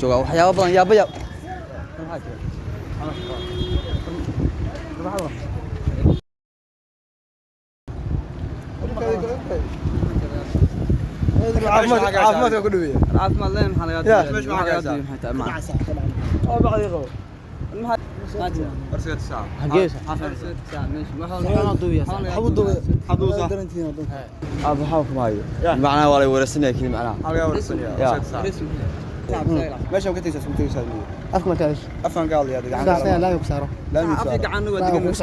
joogaa waxyaabo badan yaabaya عافمتك كله ويا عافمت لين حلقات مش معك حتى ما او بعد يقول ارسلت الساعه حقيقه ارسلت الساعه ماشي ما حاول حبوزه ابو حوف مايو معناها ولا ورسنا كذا معناها حلقه ورسني ماشي وقت تيسا سمتي سالني افهم كاش افهم قال يا دقان لا يكسره لا يكسر افيق عنه ودق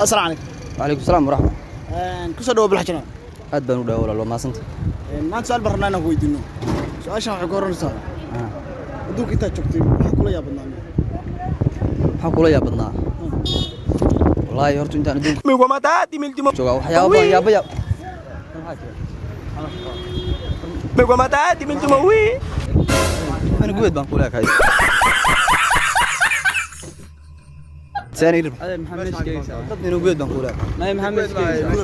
السلام عليكم. وعليكم السلام ورحمه كسر دو بالحجنا aad baan u dhaw walaal ma santa ما سؤال برنامج ويدينو سؤال شرح قررنا دوك انت جبتي كل يا بدنا waxa kula yaabadnaa wallahi horta intaan adduunka migo ma taati miltimo jooga waxyaabo badan yaabaya migo ma taati miltimo wi ana guud baan kula kaay ثاني محمد كيس قدني نقود بنقولها ما محمد كيس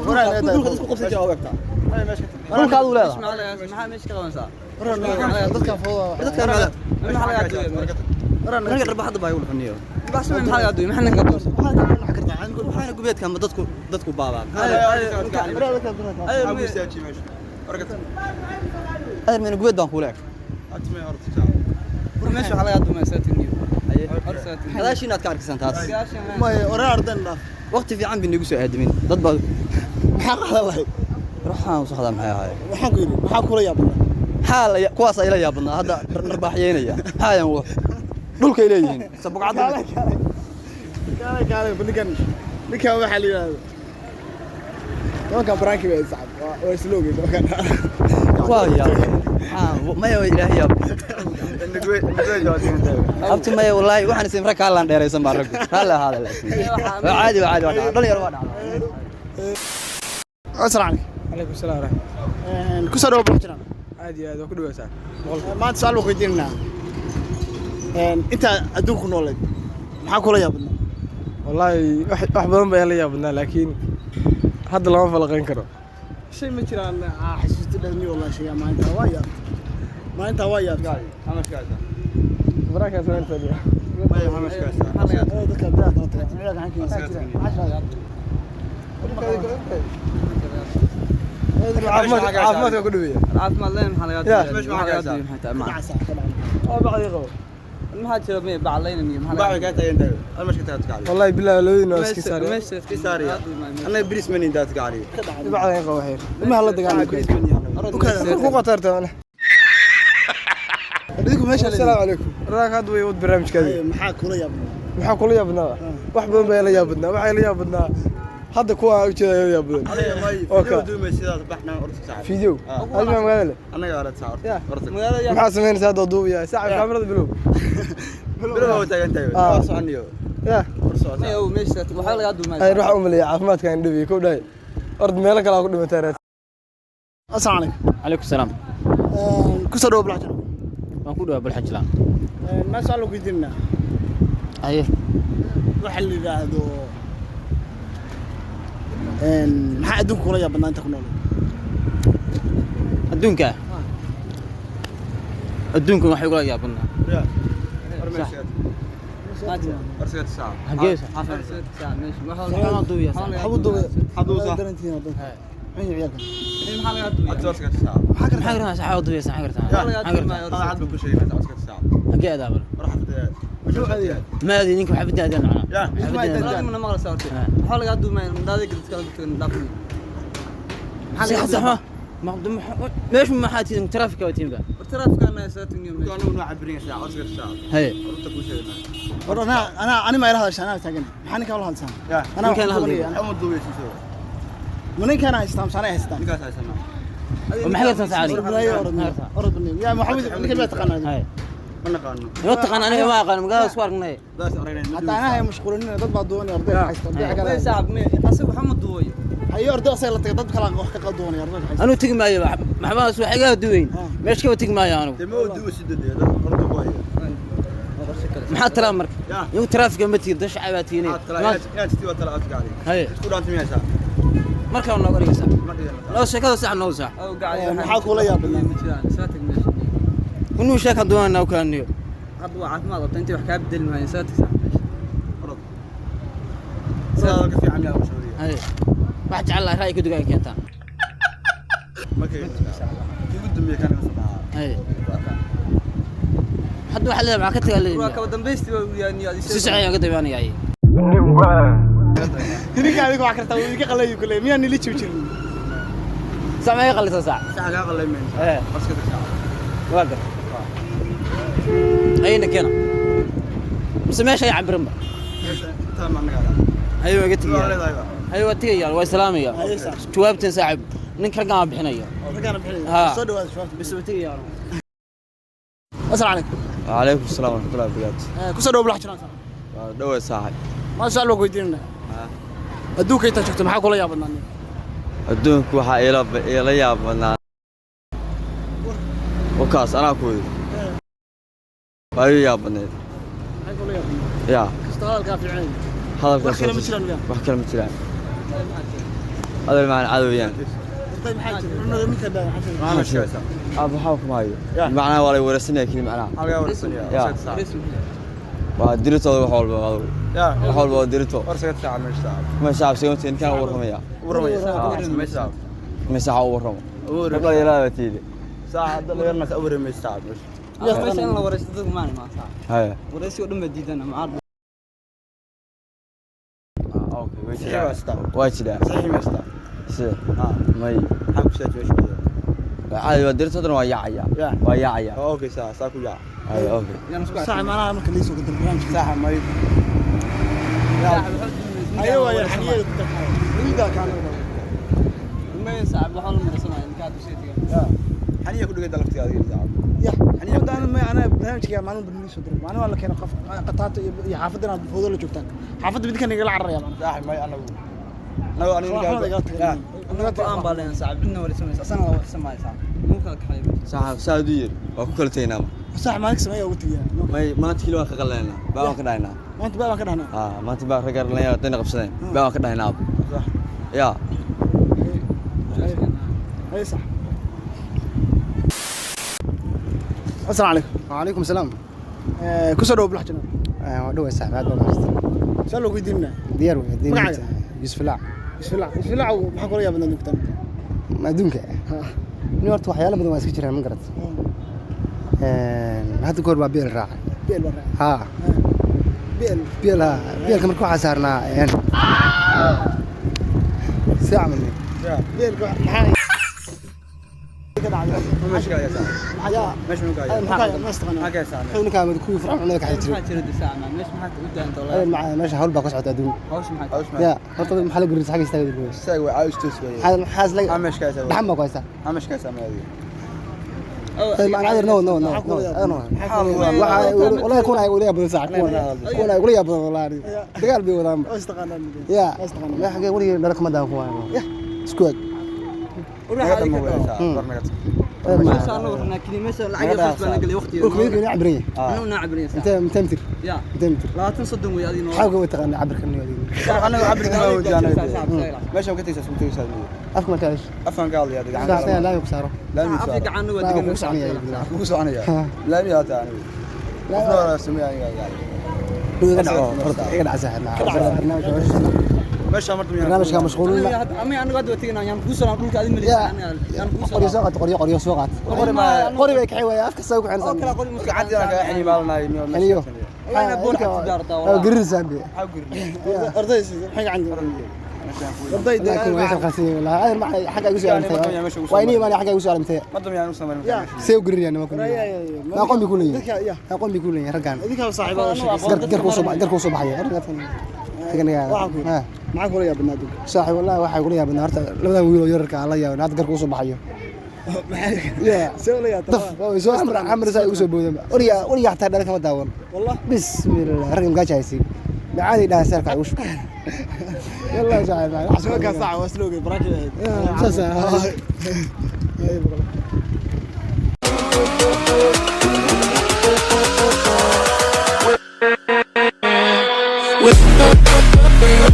ورا هذا قف جوابك انا كاد ولا محمد ايش كمان صار ورا فوضى من حلقات انا قرب حد باي والفنيه بس من حلقات ما احنا قبل حكرت عن نقول waxaan gubeed kan dadku baabaan ابو ساجي ماشي ورقه هذا من gubeed baan kula اتمي ارتجا meesha xalaqaad ma saatiniyo هذا inaad ka arkaysan taas ما ورا ardeen waqti fiican bin igu soo aadamin dad baa maxaa qala wahay ruuxaan u socdaa maxay ahaay waxaan ku yiri maxaa kula yaabana xaal kuwaas ay la yaabana hadda narbaaxyeynaya haayan wax dhulka ileeyihiin sabqad kale banigan ninka waxa la yiraahdo tobanka branki way sacad waa slogan waa yaa ما يا إلهي يا أبتي ما يا والله وحنا سمرك هلا ندير يسمى الرجل هلا هذا لا عادي عادي ضل يا رواد السلام عليكم. عليكم السلام ورحمه كسر دو بالحجنا عادي هذا كله وسع ما تسال وخيدينا انت ادوك نولد maxaa kula yaabna والله wax badan baa la yaabnaa laakiin hadda lama falaqeyn karo shay ma jiraan xasuusta dhani wallahi shay ما انت وايد خمس كاسه براك يا سنه ثانيه ما خمس كاسه dadka daad tiraad عنك 10 عافمتك كله ويا عافمت لين حلقات مش معك حتى ما بعد يقول ما حد شرب بعلينا ميم بعد قاعد انت المشكله تاعك والله بالله لو انه اسكي ساري انا بريس مني داتك علي بعد يقول وحير ما هلا دقان بريس مني انا كو قطرت انا اديكم ماشي السلام عليكم راك هاد ويود برنامج كذا maxaa kula yaabna maxaa kula yaabnaa wax badan baa la yaabnaa waxa la yaabnaa hadda kuwa u jeedo yaabdan okay duumay sidaas baxna orta saac video alma magaalada anaga ala saac magaalada maxaa sameynaysaa dad duubiya saac kaamirada bilow bilow taagantay war soconiyo ya ما هو ماشي waxa laga duumay ay ruux u maleeya caafimaadkan dhibi ku dhaay ord meel kale ku dhimatay السلام عليكم. عليكم السلام كسر دو بالحجنا waan ku dhawaad balxajlaan ما سألوا قديمنا aye waxa la yiraahdo maxaa adduunka kula yaabana inta ku nool adduunka waxay kula yaabana ارسلت الساعه حقيقه ارسلت الساعه ماشي ما حاول دويا حبوزه درنتينا دو عيني عيالك ارسلت الساعه maxaa garana saxaawad duuya انا عاد بكل شيء ارسلت الساعه حقيقه دابا راح ما ادري ninka waxa bidaada macna يا ما maqla saartay waxa laga duumay ndaada kala duwan dhaafin maxaa saxa مقدم ليش ما حاتين ترافيك وتيمبا ترافيك انا ساتني يوم كانوا نعبرين ساعه ارسلت الساعه هي قلت كل شيء انا ما يراه انا تاجن maxaan ka wala halsan انا كان هذا محمد دوبي شو من كان هيستام سنه هيستام نكاس هيسمع ومحل ساعه أرد مني يا محمد كيف تقنع هاي ما نقان يوتقن انا ما قال مقال سوارنا بس قرينا حتى انا هي مشغولين ضد بعض دوني ارضي هيستام ما صعب اصل محمد دوي هي ارضي اصلا ضد كلا wax ka qaddoonay ardayda haysta انا تجي معي محمد سو حاجه دوين ماشي كيف تجي معي انا دمو دو سدد ارض واي ما ترى مرك يو ترافيك ما تير دش عباتيني يا تستوي طلعت قاعد هي تقول انت 100 ساعه markaa nooga dhigaysaa loo sheekada sax noo sax maxaa kula yaabadnaa inuu sheekan doonaa kaaniyo hadda waa caafimaad qabta intii wax kaa bedeli maayo saati sax sidaa ka fiican yaa mashruuciya hay wax jecel la raay ku dugaan keentaan markay ugu dambeeyay kan ka sadaa hay hadda waxa la ka tagay waa ka dambeystii waa yaani si saxay ka dabaanayay ninka adiga wax kartaa wuu iga qalayo kulay miyaa nili jirin samay qalisa sax sax ka qalaymen bas ka tagaa waaga ayna keena مسميش يا عبرمبا تمام نقال ايوه قلت لي ايوه تيجي والسلاميه جوابت صاحب نك رقم بحنيه صدوا بس تيجي يا السلام عليكم وعليكم السلام ورحمه الله وبركاته كسدوا بلا حجران دو صاحب ما شاء الله ويدينا ادوك انت شفت maxaa kula yaabadnaa adduunku waxa ila yaabadnaa wakaas anaa ku weey ay yaabadneed يا اشتغل كافي هذا wax kale ma jiraan wax kale ma jiraan هذا معنى عدويان طيب حاجه انه منك بقى ما شاء ابو حاكم هاي معناه ولا ورسنا كلمه معناه halka warsanaya يا وديرتو wax walba wado ya wax walba وديرتو warsaga saac meesha ما شاء سيونتين كان ورميا ما شاء ورم والله يلا تيدي saac dad yar ma ka warmaysaa meesha in la waraysto dad ma ma saac هاي waraysi oo dhan ma diidana ma اوكي واجد صحيح ما استا سي ماي حق شاجوش عادي وديرتو waa yaacaya اوكي saa ku yaa ay اوكي صح معناها marka liiso ka dalbaan saax ma ايوه يا حنيه ويدا كان ما صعب waxa la marsanaa in ka dusheetiga xaniya ku dhigay dalabtiga adiga saac يا حنيه ودان ما انا barnaamijka maalin bad liiso dalbaan maalin wala keen qof qataata iyo xaafadana foodo la joogtaan xaafadda midkan igala cararaya saax ma anagu aan baaleen saac bidna waraysanaysa asana la waraysanaysa muu kala kaxay صاحب سادير waa ku kala taynaa صح مالك سميه ugu tigiya may maanta kilo ka qaleena baa ka dhaynaa maanta baa ka dhahnaa maanta baa ragar la yaa tan qabsadeen baa ka dhaynaa صح ya اي صح السلام عليكم وعليكم السلام كسروا بلا حجنا ودو صاحب هذا بس سالو ويدينا ديارو مقعد. يوسف لا بسم الله maxaa kula yaabana nugtan ما دونك ni horta waxyaalo badan waa iska jiraan ma garat hadda goor baa beel raaca beel bara ha beel beelka markuu xasaarnaa saaman beel maxaa ماشي يا ساعه maxaa ماشي نقايا maxaa ma istaqana حاجه ساعه xubin kaamid ku fircan cunada ka xajiro ما ترد ساعه مش ما تقدر انت والله meesha hawl baa ka socota adduun هوش ما ya horta maxaa la gurin xagga istaaga dib ساوي عايش تسوي xaas la مش كاي ساوي dhaxan baa ku haysta مش كاي ساوي طيب انا عايز نو والله يكون هيقول يا ابو ساعه يكون هيقول يا ابو والله دقال بي ودان istaqana يا ما حاجه ولي دارك ما دان كوان سكوت هذا مو برنامج ما شاء الله ورنا كلمه العقل خاص بنا قال وقتي وكميك عبريه انا نعبرين انت متمتر يا متمتر لا تصدموا يا دين حاجه وتغني عبر كني ودين انا عبر ما وجانا ماشي وقتي سمتي سالمي افهم كاش افهم قال يا دي ساعتين لا يكسروا لا افيك عنه ودق وسو انا لا مي هذا انا لا سمي يقعد ساحنا برنامج ماشي مرت برنامج كان مشغول امي انا قد وتينا يان كوسو دولك ادي ملي انا يان قريه سوقات قريه سوقات قريه بك حيوه افك سوق عن او كلا قولي مسكعدي انا يعني مالنا يعني يو انا بون تجارته والله قرر سامبي ardaysi xaq candi arday لكن وين خاصين والله انا ما حاجه يقول سؤال ويني ما حاجه يقول سؤال متى مدام يعني وسمر سيو قرر يعني ما كنا ما قوم بيقول لي يا ما قوم بيقول لي رجعنا idinka saaxiibada قركو صباح يا maxaa kula yaabana dug صاحب والله waxa kula yaabana horta labada wiil oo yarka la yaabana had garku soo baxayo يا soo la yaabta soo amr say ugu soo boodeen wariya hataa dhalka ma daawan والله bismillah ragam gaajaysi macaadi dhaha sarka ugu shub yalla صاحب soo ka saac waslooge barakeed sasa with